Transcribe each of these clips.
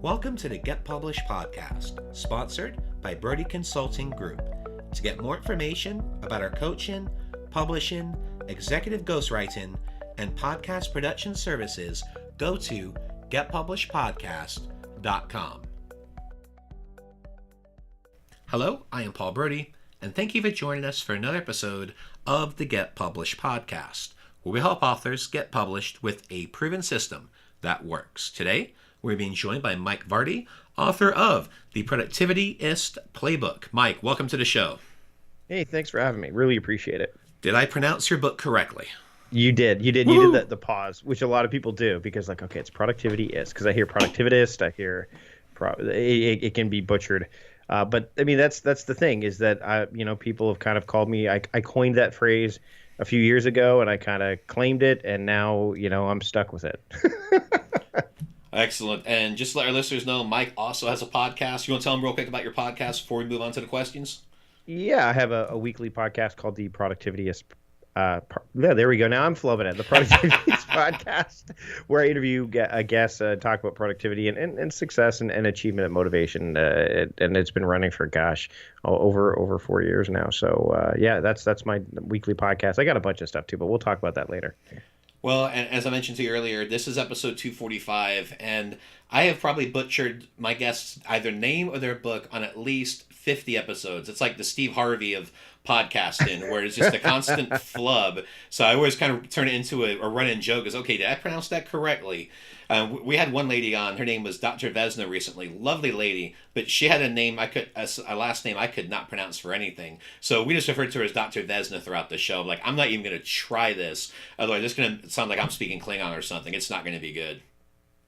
Welcome to the Get Published podcast, sponsored by Brodie Consulting Group. To get more information about our coaching, publishing, executive ghostwriting, and podcast production services, go to getpublishedpodcast.com. Hello, I am Paul Brodie, and thank you for joining us for another episode of the Get Published podcast, where we help authors get published with a proven system that works. Today, we're being joined by Mike Vardy, author of The Productivityist Playbook. Mike, welcome to the show. Hey, thanks for having me. Really appreciate it. Did I pronounce your book correctly? You did. Woo! You did the pause, which a lot of people do because, like, okay, it's productivityist. Because I hear productivitist, I hear it can be butchered. But I mean, that's the thing is that people have kind of called me. I coined that phrase a few years ago, and I kind of claimed it, and now I'm stuck with it. Excellent. And just to let our listeners know, Mike also has a podcast. You want to tell them real quick about your podcast before we move on to the questions? Yeah, I have a weekly podcast called The Productivityist. There we go. Now I'm flubbing it. The Productivityist podcast, where I interview a guest, talk about productivity and success and achievement and motivation. And it's been running for, over 4 years now. So, that's my weekly podcast. I got a bunch of stuff, too, but we'll talk about that later. Well, and as I mentioned to you earlier, this is episode 245, and I have probably butchered my guests' either name or their book on at least 50 episodes. It's like the Steve Harvey of podcasting, where it's just a constant flub. So I always kind of turn it into a run-in joke is, okay, did I pronounce that correctly? We had one lady on, her name was Dr. Vesna recently, lovely lady, but she had a last name I could not pronounce for anything. So we just referred to her as Dr. Vesna throughout the show. Like, I'm not even going to try this, otherwise it's going to sound like I'm speaking Klingon or something. It's not going to be good.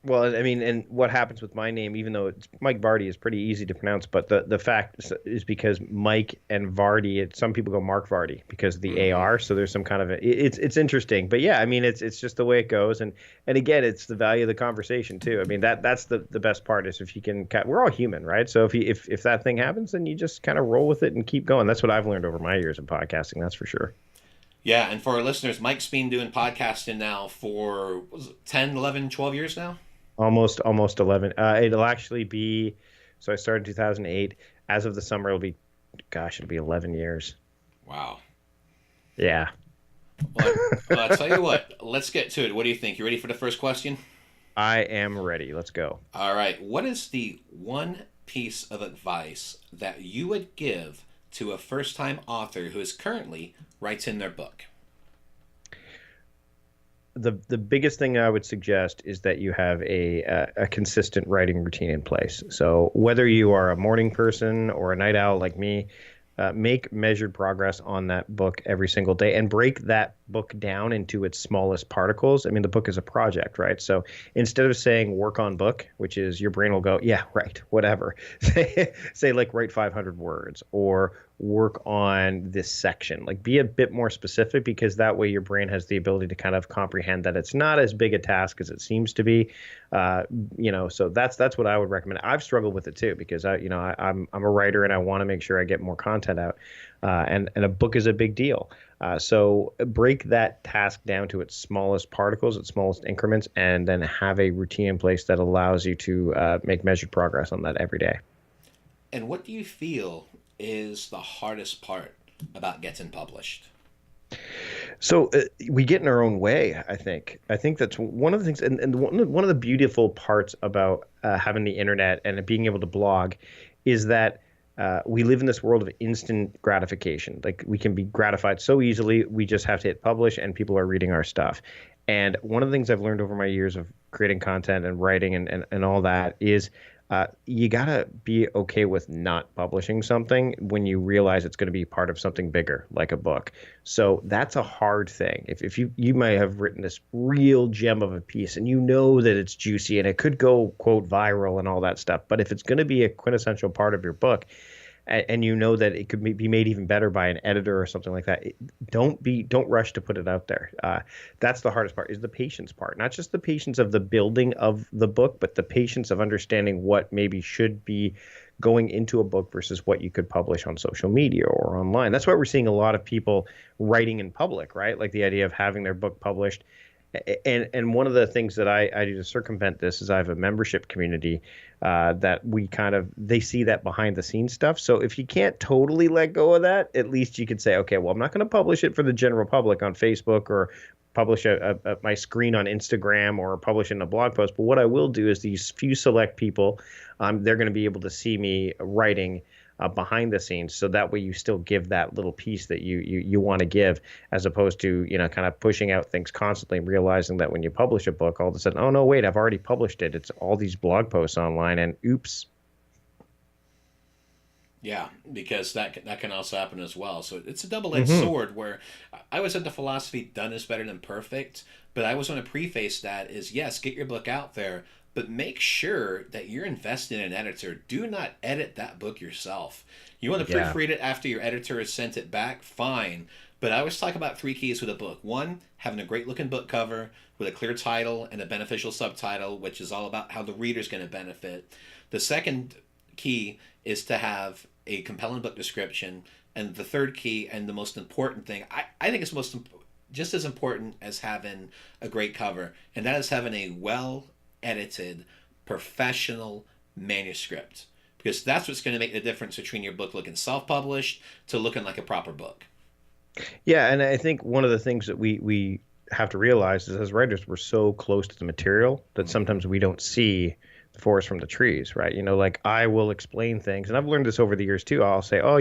Well, I mean, and what happens with my name, even though it's Mike Vardy is pretty easy to pronounce, but the fact is because Mike and Vardy, some people go Mark Vardy because of the AR. So there's some kind of it's interesting, but yeah, I mean, it's just the way it goes, and again, it's the value of the conversation too. I mean, that's the best part is if you can, we're all human, right? So if that thing happens, then you just kind of roll with it and keep going. That's what I've learned over my years of podcasting. That's for sure. Yeah, and for our listeners, Mike's been doing podcasting now for 10, 11, 12 years now. Almost 11. It'll actually be, so I started in 2008. As of the summer, it'll be 11 years. Wow. Yeah. Well, I'll tell you what, let's get to it. What do you think? You ready for the first question? I am ready. Let's go. All right. What is the one piece of advice that you would give to a first-time author who is currently writing their book? The biggest thing I would suggest is that you have a consistent writing routine in place. So whether you are a morning person or a night owl like me, make measured progress on that book every single day and break that book down into its smallest particles. I mean, the book is a project, right? So instead of saying work on book, which is your brain will go, yeah, right, whatever. say like write 500 words or work on this section. Like be a bit more specific because that way your brain has the ability to kind of comprehend that it's not as big a task as it seems to be. So that's what I would recommend. I've struggled with it too because I'm a writer and I want to make sure I get more content out. And a book is a big deal. So break that task down to its smallest particles, its smallest increments, and then have a routine in place that allows you to make measured progress on that every day. And what do you feel is the hardest part about getting published? So we get in our own way, I think. I think that's one of the things, and one of the beautiful parts about having the internet and being able to blog is that we live in this world of instant gratification. Like we can be gratified so easily. We just have to hit publish and people are reading our stuff. And one of the things I've learned over my years of creating content and writing and all that is you got to be okay with not publishing something when you realize it's going to be part of something bigger, like a book. So that's a hard thing. If you might have written this real gem of a piece and you know that it's juicy and it could go, quote, viral and all that stuff. But if it's going to be a quintessential part of your book, and you know that it could be made even better by an editor or something like that, don't rush to put it out there. That's the hardest part, is the patience part. Not just the patience of the building of the book, but the patience of understanding what maybe should be going into a book versus what you could publish on social media or online. That's why we're seeing a lot of people writing in public, right? Like the idea of having their book published And one of the things that I do to circumvent this is I have a membership community that we kind of they see that behind the scenes stuff. So if you can't totally let go of that, at least you could say, okay, well, I'm not going to publish it for the general public on Facebook or publish my screen on Instagram or publish it in a blog post. But what I will do is these few select people, they're going to be able to see me writing behind the scenes, so that way you still give that little piece that you want to give, as opposed to kind of pushing out things constantly and realizing that when you publish a book, all of a sudden, oh no, wait, I've already published it. It's all these blog posts online, and oops. Yeah, because that can also happen as well. So it's a double-edged sword where I always had the philosophy done is better than perfect, but I always want to preface that is yes, get your book out there, but make sure that you're invested in an editor. Do not edit that book yourself. You want to proofread it after your editor has sent it back, fine. But I always talk about three keys with a book. One, having a great looking book cover with a clear title and a beneficial subtitle, which is all about how the reader's going to benefit. The second key is to have a compelling book description. And the third key, and the most important thing, I think it's just as important as having a great cover, and that is having a well edited professional manuscript, because that's what's going to make the difference between your book looking self-published to looking like a proper book. Yeah, and I think one of the things that we have to realize is as writers, we're so close to the material that sometimes we don't see the forest from the trees, right? Like I will explain things, and I've learned this over the years too. I'll say, oh,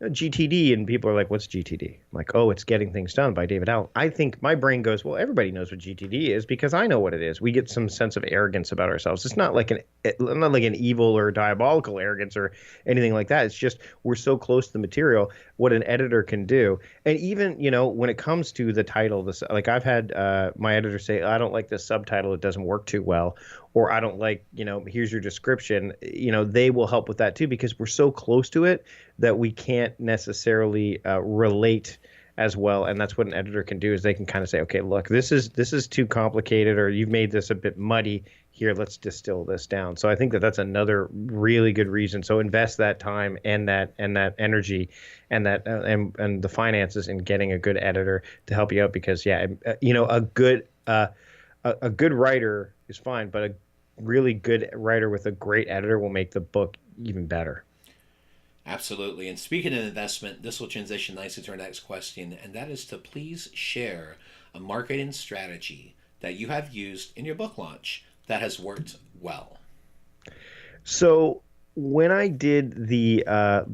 GTD, and people are like, what's GTD? I'm like, oh, it's Getting Things Done by David Allen. I think my brain goes, well, everybody knows what GTD is because I know what it is. We get some sense of arrogance about ourselves. It's not like an evil or diabolical arrogance or anything like that. It's just we're so close to the material, what an editor can do. And even, when it comes to the title, like I've had my editor say, I don't like this subtitle. It doesn't work too well. Or I don't like, here's your description. They will help with that too, because we're so close to it that we can't necessarily relate as well. And that's what an editor can do, is they can kind of say, okay, look, this is too complicated, or you've made this a bit muddy here. Let's distill this down. So I think that that's another really good reason. So invest that time and that energy and that and the finances in getting a good editor to help you out, because a good writer is fine, but a really good writer with a great editor will make the book even better. Absolutely. And speaking of investment, this will transition nicely to our next question, and that is to please share a marketing strategy that you have used in your book launch that has worked well. So when I did the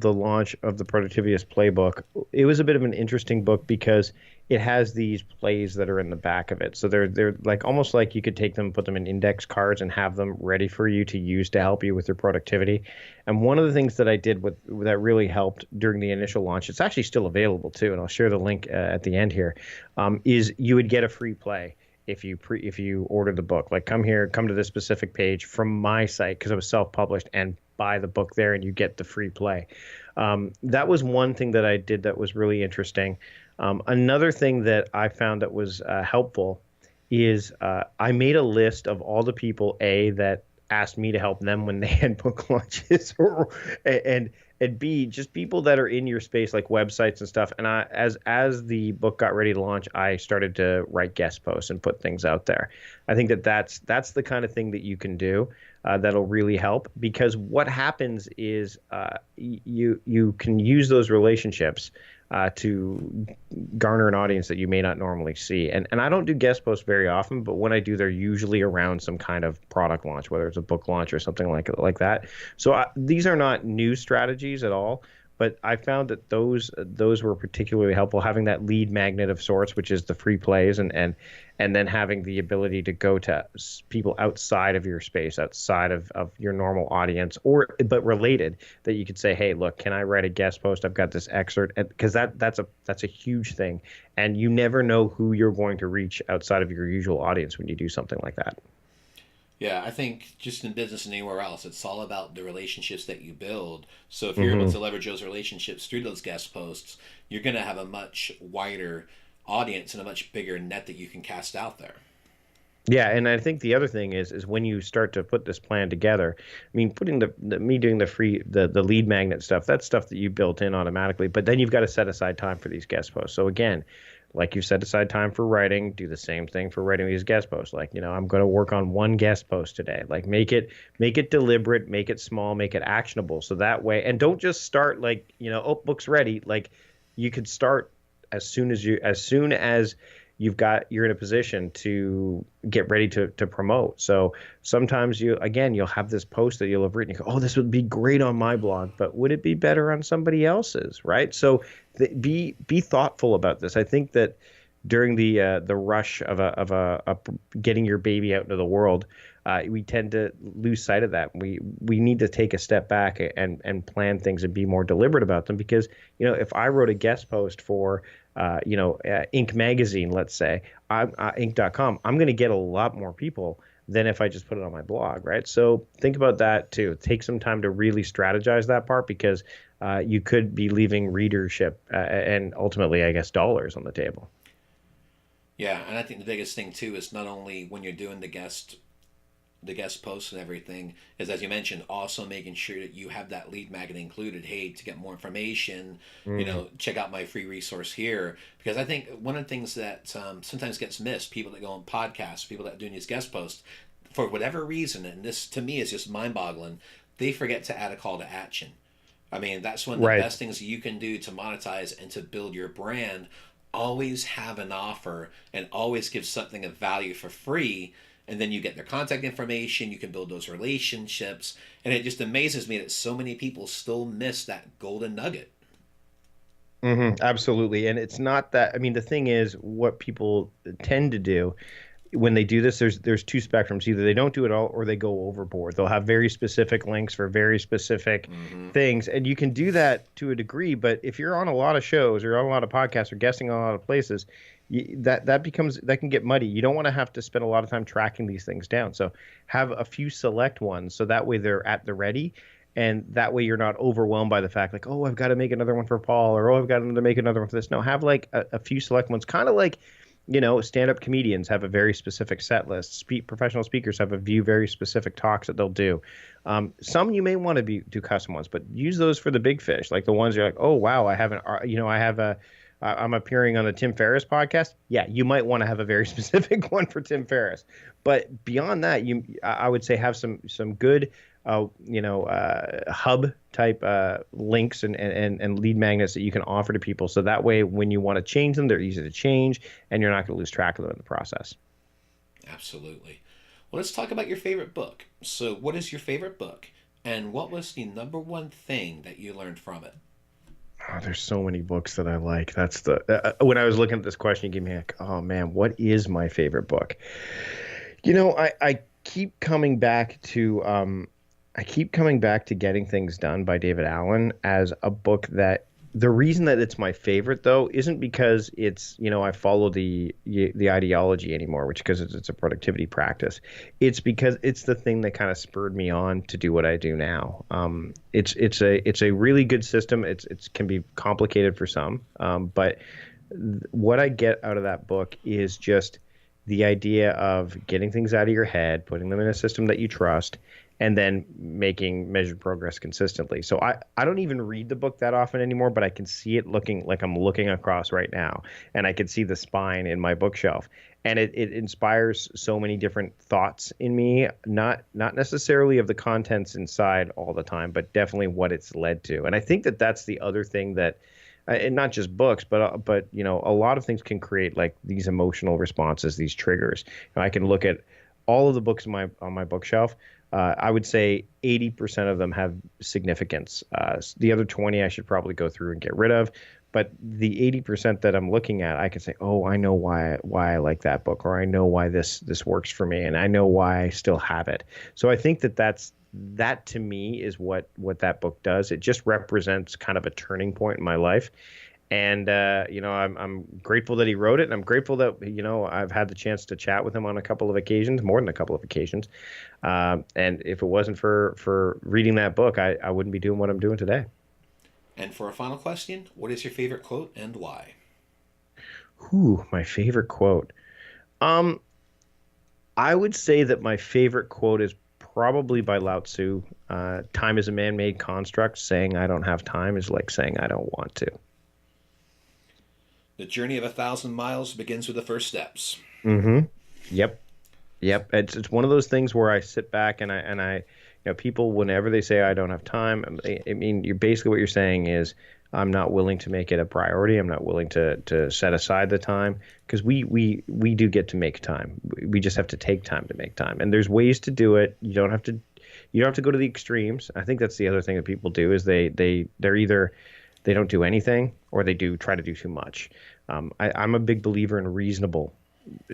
launch of the Productivityist Playbook, it was a bit of an interesting book because it has these plays that are in the back of it. So they're like almost like you could take them, put them in index cards, and have them ready for you to use to help you with your productivity. And one of the things that I did that really helped during the initial launch, it's actually still available too, and I'll share the link at the end here, is you would get a free play if you order the book. Like come to this specific page from my site, because it was self-published, and buy the book there and you get the free play. That was one thing that I did that was really interesting. Another thing that I found that was helpful is I made a list of all the people that asked me to help them when they had book launches, and B, just people that are in your space, like websites and stuff. And as the book got ready to launch, I started to write guest posts and put things out there. I think that's the kind of thing that you can do that'll really help, because what happens is you can use those relationships to garner an audience that you may not normally see. And I don't do guest posts very often, but when I do, they're usually around some kind of product launch, whether it's a book launch or something like that. So these are not new strategies at all, but I found that those were particularly helpful, having that lead magnet of sorts, which is the free plays, and then having the ability to go to people outside of your space, outside of your normal audience, but related, that you could say, hey, look, can I write a guest post? I've got this excerpt, because that's a huge thing, and you never know who you're going to reach outside of your usual audience when you do something like that. Yeah, I think just in business and anywhere else, it's all about the relationships that you build. So if you're able to leverage those relationships through those guest posts, you're going to have a much wider audience and a much bigger net that you can cast out there. Yeah, and I think the other thing is when you start to put this plan together, I mean, putting me doing the lead magnet stuff, that's stuff that you built in automatically, but then you've got to set aside time for these guest posts. So again, Like you set aside time for writing, do the same thing for writing these guest posts. Like, I'm going to work on one guest post today. Like make it deliberate, make it small, make it actionable. So that way, and don't just start like, oh, book's ready. Like you could start as soon as you're in a position to get ready to promote. So sometimes you'll have this post that you'll have written. You go, oh, this would be great on my blog, but would it be better on somebody else's? Right. So be thoughtful about this. I think that during the rush of a getting your baby out into the world, we tend to lose sight of that. We need to take a step back and plan things and be more deliberate about them, because if I wrote a guest post for Inc. magazine, let's say, Inc.com, I'm going to get a lot more people than if I just put it on my blog, right? So think about that too. Take some time to really strategize that part, because you could be leaving readership and ultimately, I guess, dollars on the table. Yeah, and I think the biggest thing too is not only when you're doing the guest posts and everything, is, as you mentioned, also making sure that you have that lead magnet included. Hey, to get more information, check out my free resource here. Because I think one of the things that sometimes gets missed, people that go on podcasts, people that are doing these guest posts, for whatever reason, and this to me is just mind-boggling, they forget to add a call to action. I mean, that's one of the best things you can do to monetize and to build your brand. Always have an offer and always give something of value for free, and then you get their contact information, you can build those relationships, and it just amazes me that so many people still miss that golden nugget. Absolutely. And it's not that, I mean, the thing is, what people tend to do when they do this, there's two spectrums. Either they don't do it all or they go overboard. They'll have very specific links for very specific things. And you can do that to a degree, but if you're on a lot of shows or on a lot of podcasts or guesting on a lot of places, that can get muddy. You don't want to have to spend a lot of time tracking these things down. So have a few select ones, so that way they're at the ready. And that way you're not overwhelmed by the fact like, oh, I've got to make another one for Paul, or oh, I've got to make another one for this. No, have like a few select ones, kind of like, stand-up comedians have a very specific set list. Professional speakers have a few very specific talks that they'll do. Some you may want to do custom ones, but use those for the big fish, like the ones you're like, oh wow, I'm appearing on the Tim Ferriss podcast. Yeah, you might want to have a very specific one for Tim Ferriss. But beyond that, I would say have some good hub type links and lead magnets that you can offer to people. So that way, when you want to change them, they're easy to change, and you're not going to lose track of them in the process. Absolutely. Well, let's talk about your favorite book. So what is your favorite book, and what was the number one thing that you learned from it? Oh, there's so many books that I like. That's when I was looking at this question, you gave me like, oh man, what is my favorite book? I keep coming back to Getting Things Done by David Allen as a book that, the reason that it's my favorite though isn't because it's, I follow the ideology anymore, which because it's a productivity practice. It's because it's the thing that kind of spurred me on to do what I do now. It's a really good system. It can be complicated for some, but what I get out of that book is just the idea of getting things out of your head, putting them in a system that you trust, and then making measured progress consistently. So I don't even read the book that often anymore, but I can see it looking like I'm looking across right now, and I can see the spine in my bookshelf. And it inspires so many different thoughts in me, not necessarily of the contents inside all the time, but definitely what it's led to. And I think that that's the other thing that, and not just books, but a lot of things can create like these emotional responses, these triggers. I can look at all of the books on my bookshelf. I would say 80% of them have significance. The other 20 I should probably go through and get rid of. But the 80% that I'm looking at, I can say, oh, I know why I like that book, or I know why this works for me, and I know why I still have it. So I think that to me is what that book does. It just represents kind of a turning point in my life. And, I'm grateful that he wrote it, and I'm grateful that, I've had the chance to chat with him on a couple of occasions, more than a couple of occasions. And if it wasn't for reading that book, I wouldn't be doing what I'm doing today. And for a final question, what is your favorite quote and why? My favorite quote. I would say that my favorite quote is probably by Lao Tzu. Time is a man-made construct. Saying I don't have time is like saying I don't want to. The journey of 1,000 miles begins with the first steps. Mm-hmm. Yep. Yep. It's one of those things where I sit back and people, whenever they say I don't have time, I mean, you're basically what you're saying is I'm not willing to make it a priority. I'm not willing to set aside the time, because we do get to make time. We just have to take time to make time. And there's ways to do it. You don't have to go to the extremes. I think that's the other thing that people do is they're either they don't do anything or they do try to do too much. I'm a big believer in reasonable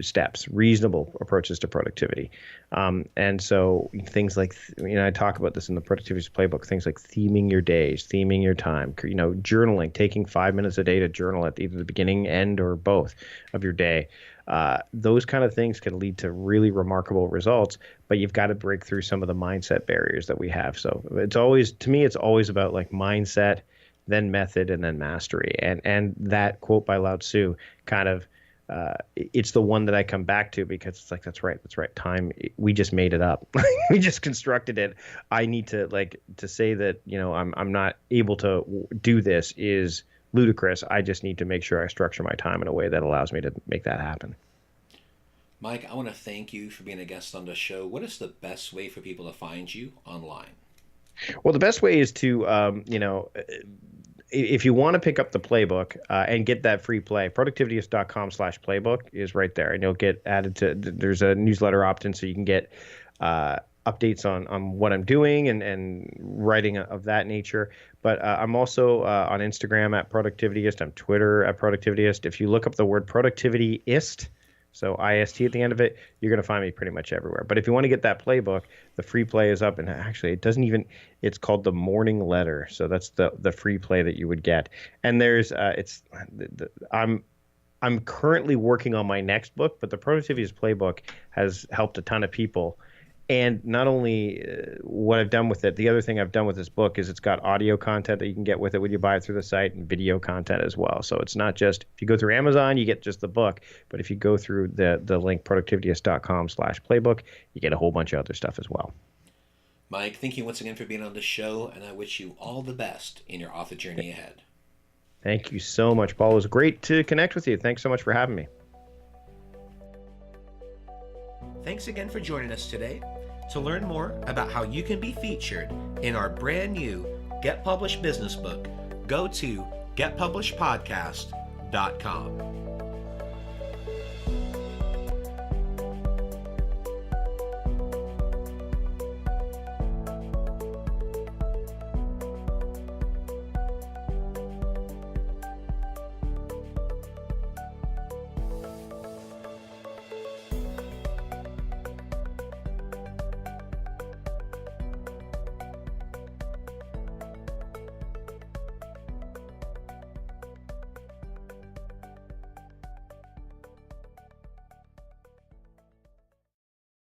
steps, reasonable approaches to productivity. And so things like, I talk about this in the Productivity Playbook, things like theming your days, theming your time, journaling, taking 5 minutes a day to journal at either the beginning, end, or both of your day. Those kind of things can lead to really remarkable results, but you've got to break through some of the mindset barriers that we have. So it's always about like mindset, then method, and then mastery. And that quote by Lao Tzu kind of, it's the one that I come back to, because it's like, that's right. Time, we just made it up. We just constructed it. I need to say that, I'm not able to do this is ludicrous. I just need to make sure I structure my time in a way that allows me to make that happen. Mike, I want to thank you for being a guest on the show. What is the best way for people to find you online? Well, the best way is to, if you want to pick up the playbook and get that free play, productivityist.com/playbook is right there. And you'll get added to, there's a newsletter opt-in, so you can get updates on what I'm doing and writing of that nature. But I'm also on Instagram at Productivityist. I'm Twitter at Productivityist. If you look up the word Productivityist, so IST at the end of it, you're going to find me pretty much everywhere. But if you want to get that playbook, the free play is up. And actually, it's called the Morning Letter. So that's the free play that you would get. And there's, I'm currently working on my next book, but the Productivityist Playbook has helped a ton of people. And not only what I've done with it, the other thing I've done with this book is it's got audio content that you can get with it when you buy it through the site, and video content as well. So it's not just, if you go through Amazon, you get just the book, but if you go through the link productivityist.com/playbook, you get a whole bunch of other stuff as well. Mike, thank you once again for being on the show, and I wish you all the best in your author journey ahead. Thank you so much, Paul. It was great to connect with you. Thanks so much for having me. Thanks again for joining us today. To learn more about how you can be featured in our brand new Get Published business book, go to getpublishedpodcast.com.